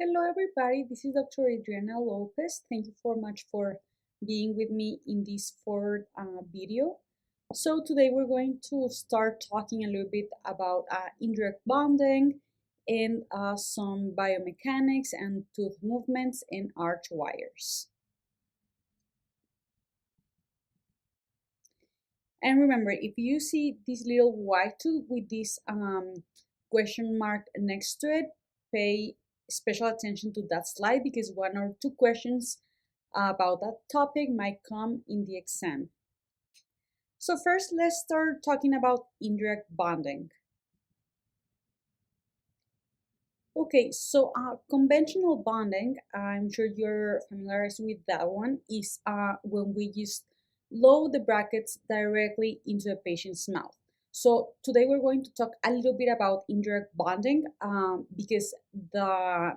Hello everybody, this is Dr. Adriana Lopez. Thank you so much for being with me in this fourth video. So today we're going to start talking a little bit about indirect bonding and some biomechanics and tooth movements and arch wires. And remember, if you see this little white tooth with this question mark next to it, pay special attention to that slide because one or two questions about that topic might come in the exam. So first, let's start talking about indirect bonding. Okay, so conventional bonding, I'm sure you're familiarized with that one, is when we just load the brackets directly into a patient's mouth. So today we're going to talk a little bit about indirect bonding because the